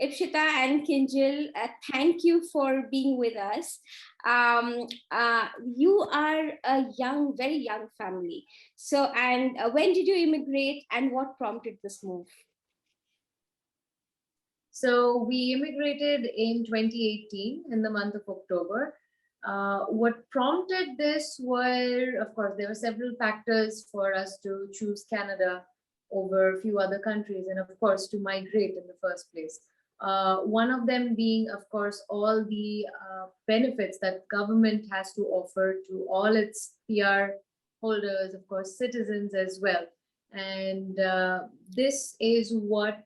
Epsita and Kinjal, thank you for being with us. You are a young, very young family. So, and when did you immigrate and what prompted this move? So we immigrated in 2018 in the month of October. What prompted this were, of course, there were several factors for us to choose Canada over a few other countries, and of course to migrate in the first place. One of them being, of course, all the benefits that government has to offer to all its PR holders, of course, citizens as well. And this is what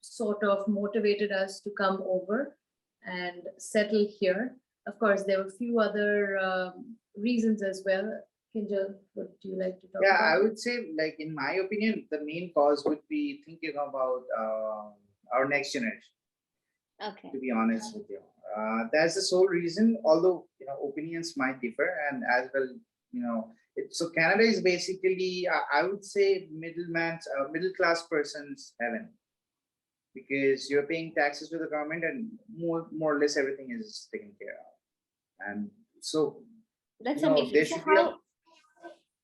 sort of motivated us to come over and settle here. Of course, there were a few other reasons as well. Kinjal, what do you like to talk about? Yeah, I would say, like, in my opinion, the main cause would be thinking about our next generation. Okay. To be honest with you, that's the sole reason. Although opinions might differ, and as well, so Canada is basically, I would say, middle class person's heaven, because you're paying taxes to the government, and more or less everything is taken care of. And so that's amazing. There should be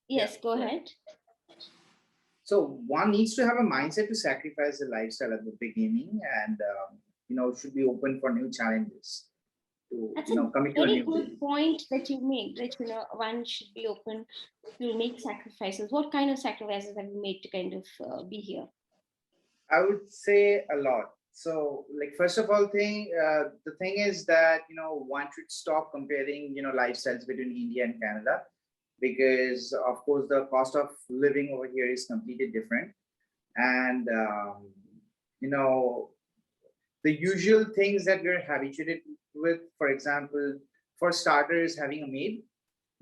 yes, go ahead. So one needs to have a mindset to sacrifice the lifestyle at the beginning, and should be open for new challenges. That's commit a to a very new good thing. point that you make. That one should be open to make sacrifices. What kind of sacrifices have you made to kind of be here? I would say a lot. So, like, first of all, the thing is that one should stop comparing lifestyles between India and Canada, because of course the cost of living over here is completely different, and the usual things that we're habituated with. For example, for starters, having a maid,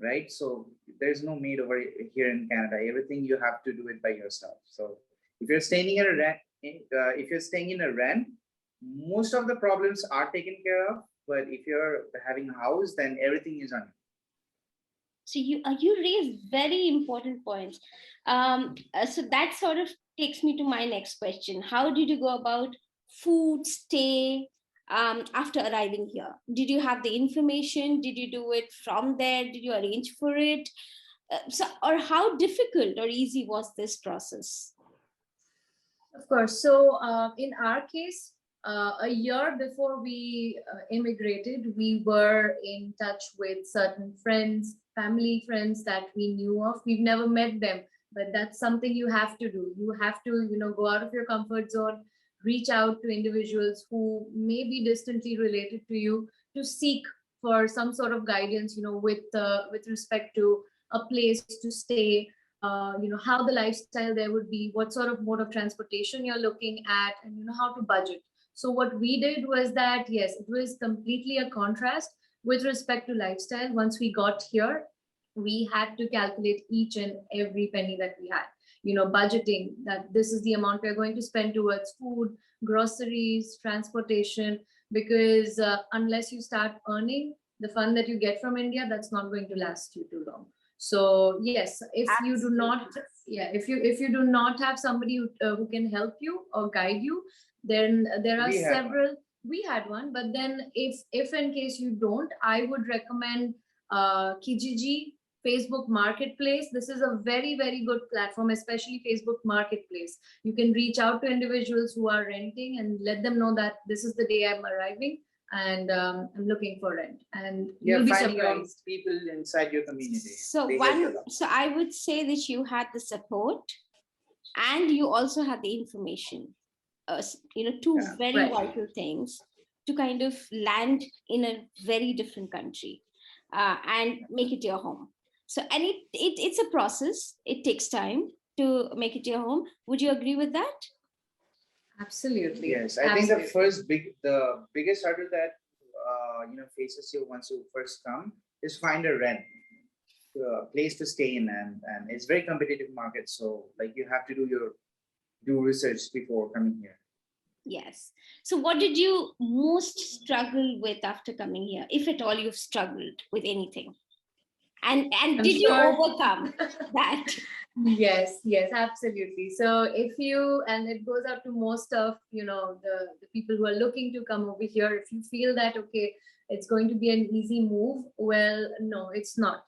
right? So there's no maid over here in Canada. Everything you have to do it by yourself. So if you're staying in a rent, most of the problems are taken care of. But if you're having a house, then everything is on you. So you raise very important points. So that sort of takes me to my next question. How did you go about food, stay, after arriving here? Did you have the information? Did you do it from there? Did you arrange for it? Or how difficult or easy was this process? Of course. So in our case, a year before we immigrated, we were in touch with certain friends, family friends that we knew of. We've never met them, but that's something you have to do. You have to, go out of your comfort zone, reach out to individuals who may be distantly related to you, to seek for some sort of guidance, with respect to a place to stay, how the lifestyle there would be, what sort of mode of transportation you're looking at, and how to budget. So what we did was that, yes, it was completely a contrast with respect to lifestyle. Once we got here, we had to calculate each and every penny that we had, budgeting, that this is the amount we're going to spend towards food, groceries, transportation, because unless you start earning the fund that you get from India, that's not going to last you too long. So yes, if you do not, if you do not have somebody who can help you or guide you, then there are several. We had one, but then if in case you don't, I would recommend Kijiji, Facebook Marketplace. This is a very, very good platform, especially Facebook Marketplace. You can reach out to individuals who are renting and let them know that this is the day I'm arriving, and I'm looking for rent, and you'll be surprised. People inside your community. So I would say that you had the support, and you also had the information. Two very vital things to kind of land in a very different country and make it your home. So, and it's a process. It takes time to make it your home. Would you agree with that? Absolutely. Yes, I think the biggest hurdle that faces you once you first come is find a place to stay in, and it's very competitive market. So like you have to do research before coming here. Yes. So what did you most struggle with after coming here, if at all you've struggled with anything? And I'm did you sure. overcome that? Yes, yes, absolutely. So if you, and it goes out to most of, the people who are looking to come over here, if you feel that, okay, it's going to be an easy move, well, no, it's not.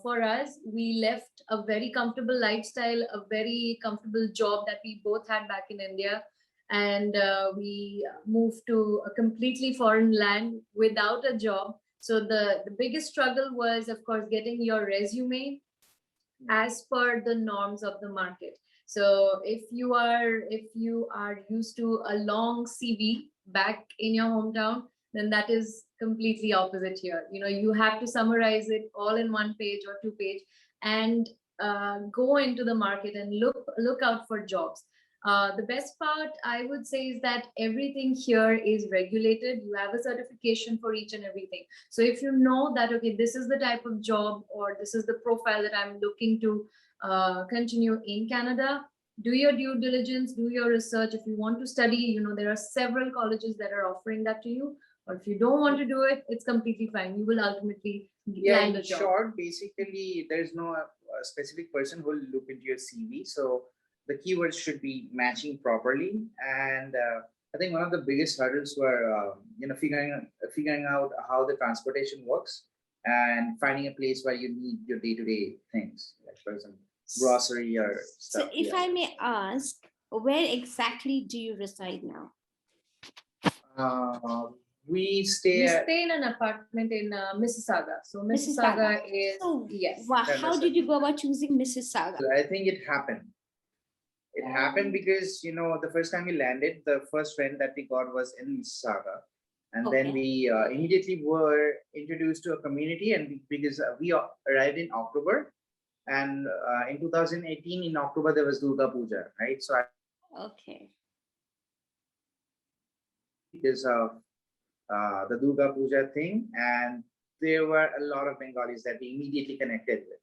For us, we left a very comfortable lifestyle, a very comfortable job that we both had back in India. And we moved to a completely foreign land without a job. So the biggest struggle was, of course, getting your resume as per the norms of the market. So if you are used to a long CV back in your hometown, then that is completely opposite here. You have to summarize it all in one page or two page, and go into the market and look out for jobs. The best part, I would say, is that everything here is regulated. You have a certification for each and everything. So if you know that, okay, this is the type of job or this is the profile that I'm looking to continue in Canada, do your due diligence, do your research. If you want to study, there are several colleges that are offering that to you. Or if you don't want to do it, it's completely fine. You will ultimately land a In job. short, basically, there's no specific person who will look into your CV. So the keywords should be matching properly. And I think one of the biggest hurdles were, figuring out how the transportation works and finding a place where you need your day-to-day things, like for example, grocery or So stuff. if I may ask, where exactly do you reside now? We stay We at stay in an apartment in Mississauga. So Mississauga is, So, yes. how did you go about choosing Mississauga? I think it happened. It happened because the first time we landed, the first rent that we got was in Mississauga, and then Okay. we immediately were introduced to a community, and because we arrived in October, and in 2018 in October there was Durga Puja, right? So Okay. because of the Durga Puja thing, and there were a lot of Bengalis that we immediately connected with,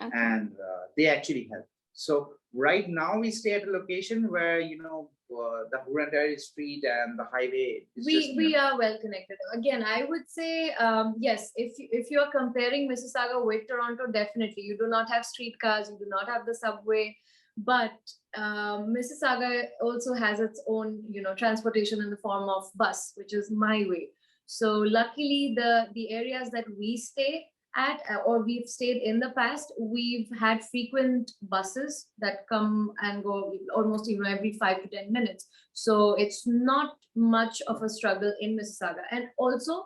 Okay. and they actually helped. So right now we stay at a location where the Hurandari Street and the highway is just We are well connected. Again, I would say, yes, if you are comparing Mississauga with Toronto, definitely you do not have streetcars, you do not have the subway, but Mississauga also has its own transportation in the form of bus, which is my way. So luckily, the areas that we stay at, or we've stayed in the past, we've had frequent buses that come and go almost every 5 to 10 minutes. So it's not much of a struggle in Mississauga. And also,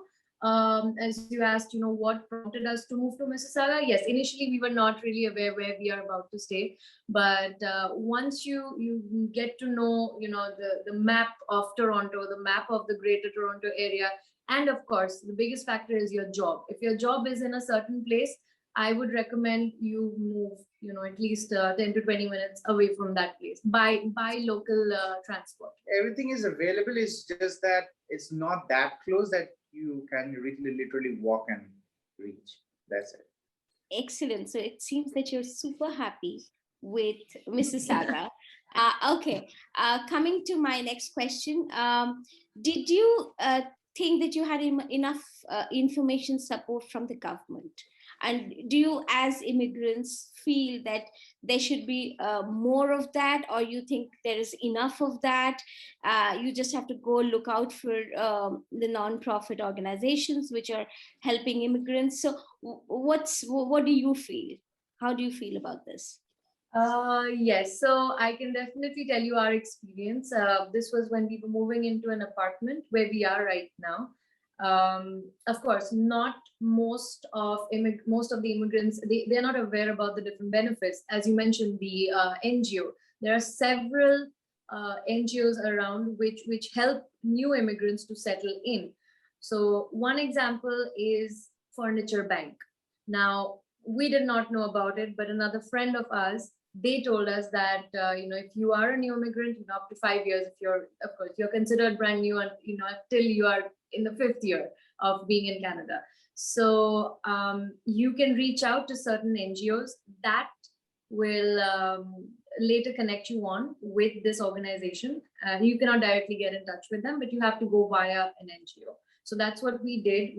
as you asked, what prompted us to move to Mississauga? Yes, initially we were not really aware where we are about to stay, but once you get to know, the map of Toronto, the map of the Greater Toronto area, and of course, the biggest factor is your job. If your job is in a certain place, I would recommend you move, at least 10 to 20 minutes away from that place by local transport. everything is available. It's just that it's not that close that you can really literally walk and reach. That's it. Excellent. So it seems that you're super happy with Mississauga. Okay. Coming to my next question, did you think that you had enough information support from the government? And do you, as immigrants, feel that there should be more of that, or you think there is enough of that? You just have to go look out for the non-profit organizations which are helping immigrants. So, what do you feel? How do you feel about this? Yes, so I can definitely tell you our experience. This was when we were moving into an apartment where we are right now. Of course, not most of the immigrants, they're not aware about the different benefits. As you mentioned, the NGO. There are several NGOs around which help new immigrants to settle in. So one example is Furniture Bank. Now, we did not know about it, but another friend of ours, they told us that if you are a new immigrant, up to 5 years, if you're, of course, you're considered brand new, and till you are in the 5th year of being in Canada. So you can reach out to certain NGOs that will later connect you on with this organization. You cannot directly get in touch with them, but you have to go via an NGO. So that's what we did.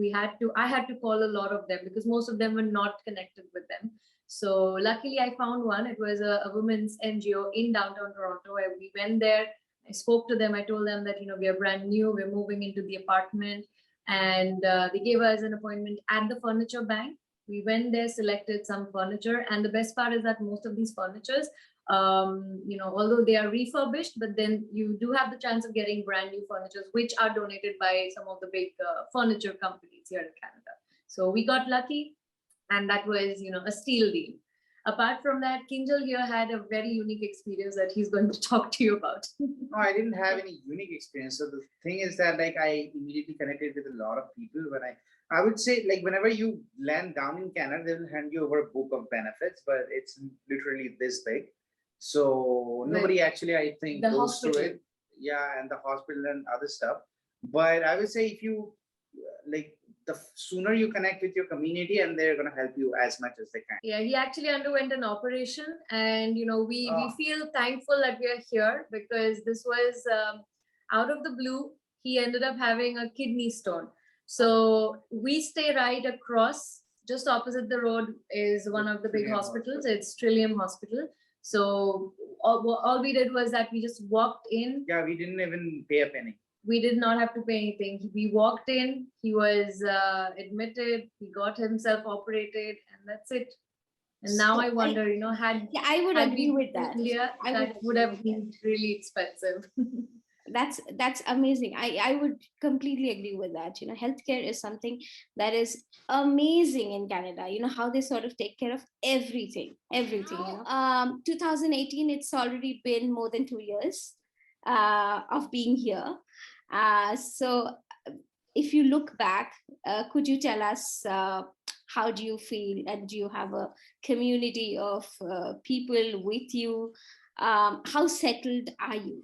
I had to call a lot of them because most of them were not connected with them. So luckily I found one. It was a women's NGO in downtown Toronto, where we went there. I spoke to them. I told them that, we are brand new, we're moving into the apartment, and they gave us an appointment at the furniture bank. We went there, selected some furniture, and the best part is that most of these furnitures, although they are refurbished, but then you do have the chance of getting brand new furnitures, which are donated by some of the big furniture companies here in Canada. So we got lucky, and that was, a steal deal. Apart from that, Kinjal here had a very unique experience that he's going to talk to you about. No, I didn't have any unique experience. So the thing is that like I immediately connected with a lot of people when I would say like whenever you land down in Canada, they will hand you over a book of benefits, but it's literally this big. So nobody actually, I think, goes through it. Yeah, and the hospital and other stuff. But I would say if you like the sooner you connect with your community, and they're going to help you as much as they can. Yeah, he actually underwent an operation, and we feel thankful that we are here because this was out of the blue. He ended up having a kidney stone. So we stay right across, just opposite the road is one of the big hospitals. It's Trillium Hospital. So all we did was that we just walked in. Yeah, we didn't even pay a penny. We did not have to pay anything. We walked in, he was admitted, he got himself operated, and that's it. And now I wonder, I would agree with that. India, that would have been really expensive. That's amazing. I would completely agree with that. Healthcare is something that is amazing in Canada. How they sort of take care of everything. 2018, it's already been more than 2 years of being here. So if you look back, could you tell us how do you feel, and do you have a community of people with you? How settled are you?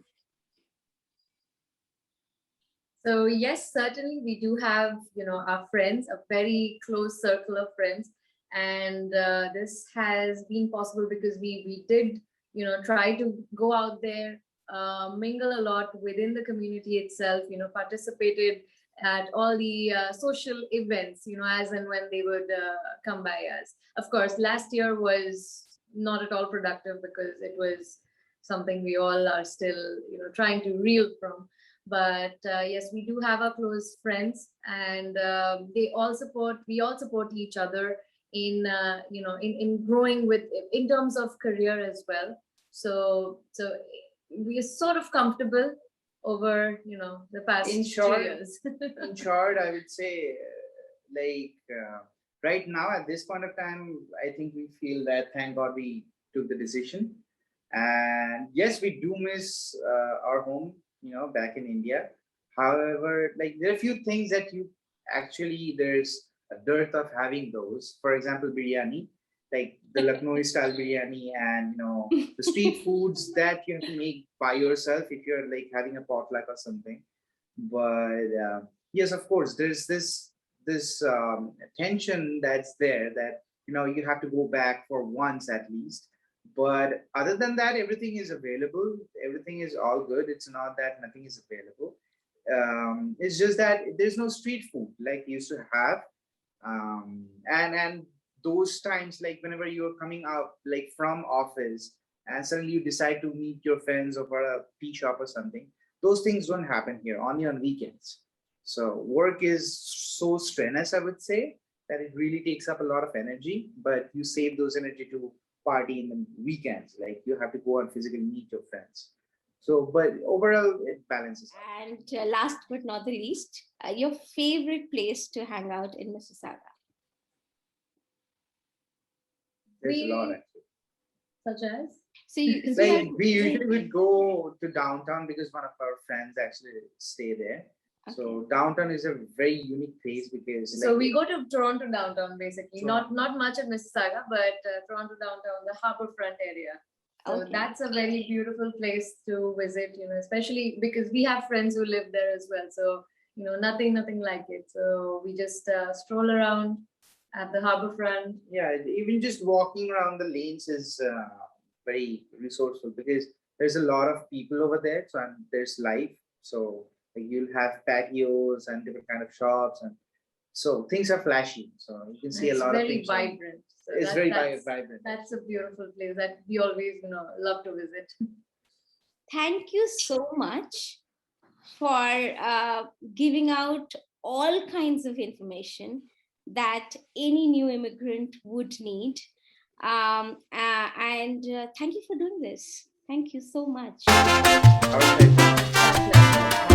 So yes, certainly we do have, our friends, a very close circle of friends. And this has been possible because we did, try to go out there, mingle a lot within the community itself, participated at all the social events, as and when they would come by us. Of course, last year was not at all productive because it was something we all are still, trying to reel from. But yes, we do have our close friends, and we all support each other in in growing in terms of career as well. So we are sort of comfortable over the past 2 years. In short, I would say right now at this point of time, I think we feel that thank God we took the decision. And yes, we do miss our home, back in India. However, there are a few things that there's a dearth of having those. For example, biryani, like the Lucknowi style biryani, and the street foods that you have to make by yourself if you're having a potluck or something. But yes, of course, there's this tension that's there that you have to go back for once at least. But other than that, everything is available. Everything is all good. It's not that nothing is available. It's just that there's no street food like you used to have. And those times, whenever you're coming out from office and suddenly you decide to meet your friends over a tea shop or something, those things don't happen here, only on weekends. So work is so strenuous, I would say, that it really takes up a lot of energy, but you save those energy to party in the weekends. You have to go and physically meet your friends. So, but overall, it balances out. And last but not the least, your favorite place to hang out in Mississauga? There's a lot, actually. Such as? So we usually would go to downtown because one of our friends actually stay there. Okay. So downtown is a very unique place because. So we go to Toronto downtown basically, not much at Mississauga, but Toronto downtown, the harbourfront area. So that's a very beautiful place to visit, especially because we have friends who live there as well. So nothing like it. So we just stroll around at the harbourfront. Yeah, even just walking around the lanes is very resourceful because there's a lot of people over there. So there's life. So Like you'll have patios and different kind of shops, and so things are flashy. So you can see a It's lot of very things. vibrant. So It's very vibrant. That's a beautiful place that we always, love to visit. Thank you so much for giving out all kinds of information that any new immigrant would need. And thank you for doing this. Thank you so much. Our pleasure.